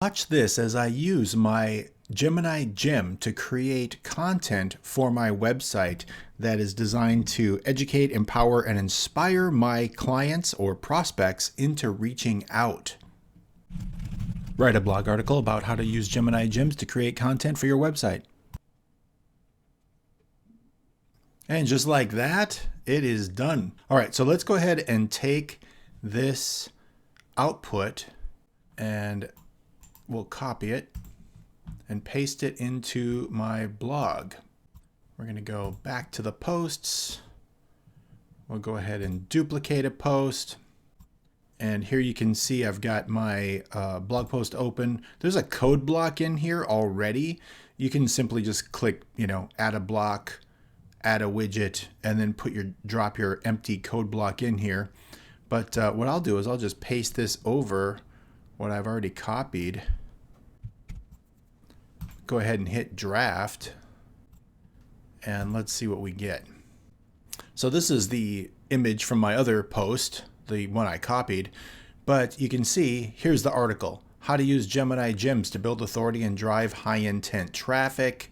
Watch this as I use my Gemini Gem to create content for my website that is designed to educate, empower, and inspire my clients or prospects into reaching out. Write a blog article about how to use Gemini Gems to create content for your website. And just like that, it is done. All right, so let's go ahead and take this output and we'll copy it and paste it into my blog. We're going to go back to the posts. We'll go ahead and duplicate a post. And here you can see I've got my blog post open. There's a code block in here already. You can simply just click, add a block, add a widget, and then drop your empty code block in here. But what I'll do is I'll just paste this over what I've already copied. Go ahead and hit draft, and let's see what we get. So this is the image from my other post, the one I copied, but you can see here's the article: how to use Gemini Gems to build authority and drive high intent traffic.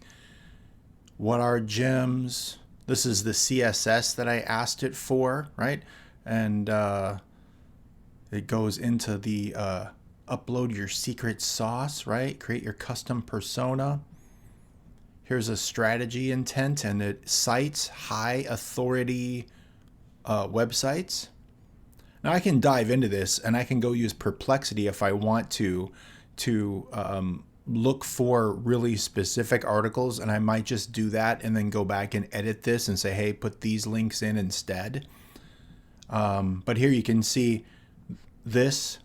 What are gems? This is the CSS that I asked it for, right? And it goes into the upload your secret sauce, right? Create your custom persona. Here's a strategy intent, and it cites high authority websites. Now I can dive into this, and I can go use Perplexity if I want to look for really specific articles, and I might just do that and then go back and edit this and say, hey, put these links in instead. But here you can see this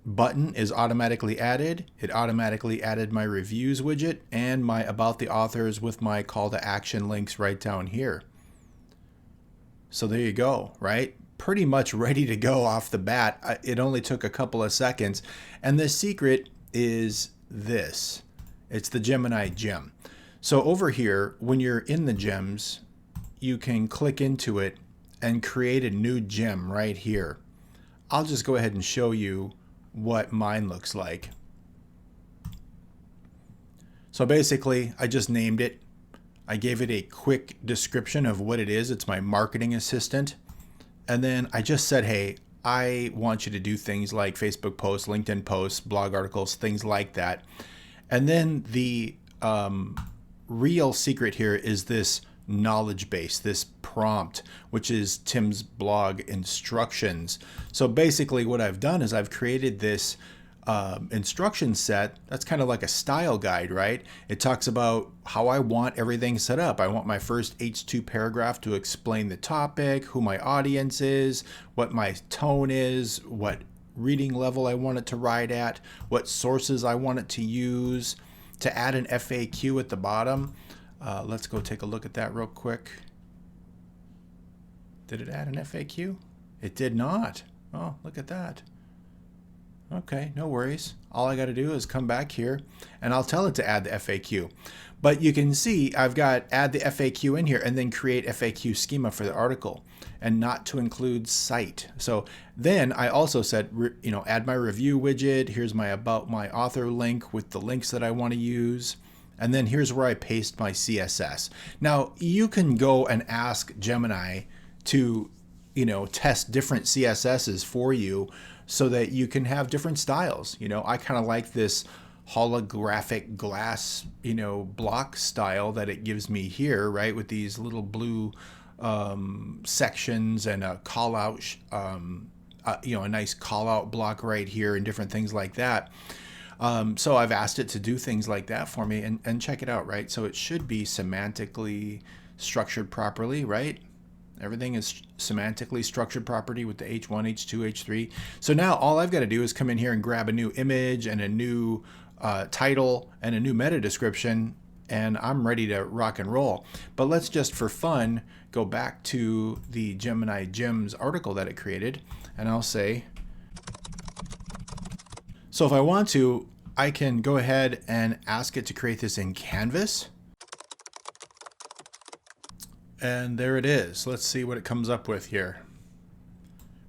button is automatically added. It automatically added my reviews widget and my about the authors with my call to action links right down here. So there you go, right? Pretty much ready to go off the bat. It only took a couple of seconds. And the secret is this. It's the Gemini Gem. So over here, when you're in the gems, you can click into it and create a new gem right here. I'll just go ahead and show you what mine looks like. So basically, I just named it. I gave it a quick description of what it is. It's my marketing assistant. And then I just said, hey, I want you to do things like Facebook posts, LinkedIn posts, blog articles, things like that. And then the real secret here is this knowledge base, this prompt, which is Tim's blog instructions. So basically what I've done is I've created this instruction set that's kind of like a style guide, right? It talks about how I want everything set up. I want my first H2 paragraph to explain the topic, who my audience is, what my tone is, what reading level I want it to write at, what sources I want it to use, to add an FAQ at the bottom. Let's go take a look at that real quick. Did it add an FAQ? It did not. Oh, look at that. Okay, no worries. All I got to do is come back here and I'll tell it to add the FAQ. But you can see I've got add the FAQ in here and then create FAQ schema for the article and not to include cite. So then I also said, add my review widget. Here's my about my author link with the links that I want to use. And then here's where I paste my CSS. Now you can go and ask Gemini to, test different CSSs for you so that you can have different styles. I kind of like this holographic glass, block style that it gives me here, right? With these little blue sections and a call out, a nice call out block right here and different things like that. So I've asked it to do things like that for me and check it out, right? So it should be semantically structured properly, right? Everything is semantically structured properly with the H1, H2, H3. So now all I've got to do is come in here and grab a new image and a new title and a new meta description, and I'm ready to rock and roll. But let's just for fun go back to the Gemini Gems article that it created, and I'll say, so if I want to, I can go ahead and ask it to create this in Canvas. And there it is. Let's see what it comes up with here.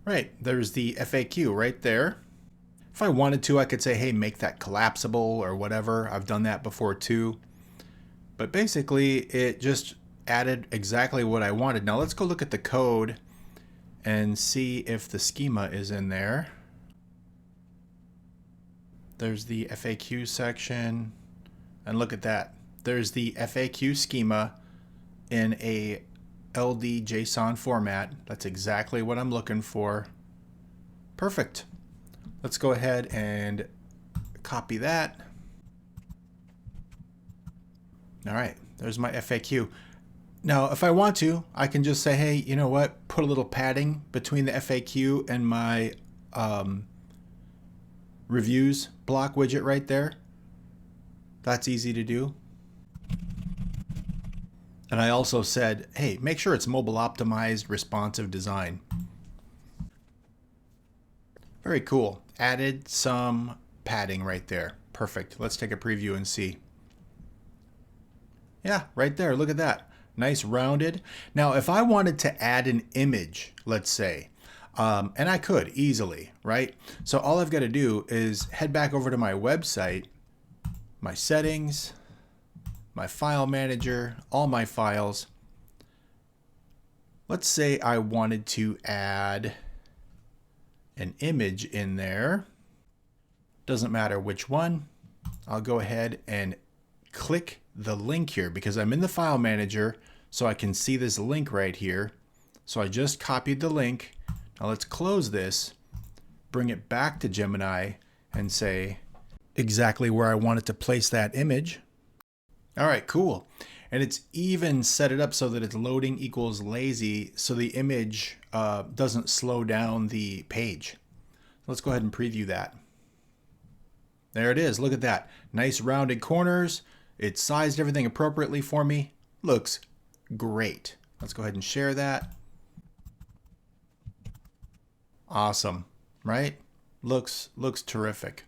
Right, there's the FAQ right there. If I wanted to, I could say, hey, make that collapsible or whatever. I've done that before too. But basically, it just added exactly what I wanted. Now let's go look at the code and see if the schema is in there. There's the FAQ section. And look at that. There's the FAQ schema in a LD JSON format. That's exactly what I'm looking for. Perfect. Let's go ahead and copy that. All right, there's my FAQ. Now, if I want to, I can just say, hey, you know what? Put a little padding between the FAQ and my reviews block widget right there. That's easy to do. And I also said, hey, make sure it's mobile optimized, responsive design. Very cool. Added some padding right there. Perfect. Let's take a preview and see. Yeah, right there. Look at that. Nice rounded. Now, if I wanted to add an image, let's say, and I could easily, right? So all I've got to do is head back over to my website, my settings, my file manager, all my files. Let's say I wanted to add an image in there. Doesn't matter which one. I'll go ahead and click the link here because I'm in the file manager, so I can see this link right here. So I just copied the link. Now let's close this, bring it back to Gemini and say exactly where I wanted to place that image. All right, cool. And it's even set it up so that it's loading equals lazy, so the image doesn't slow down the page. Let's go ahead and preview that. There it is. Look at that. Nice rounded corners. It's sized everything appropriately for me. Looks great. Let's go ahead and share that. Awesome, right? Looks terrific.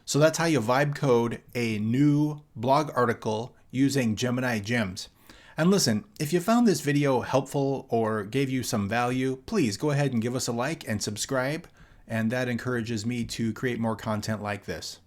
So that's how you vibe code a new blog article using Gemini Gems. And listen, if you found this video helpful or gave you some value, please go ahead and give us a like and subscribe. And that encourages me to create more content like this.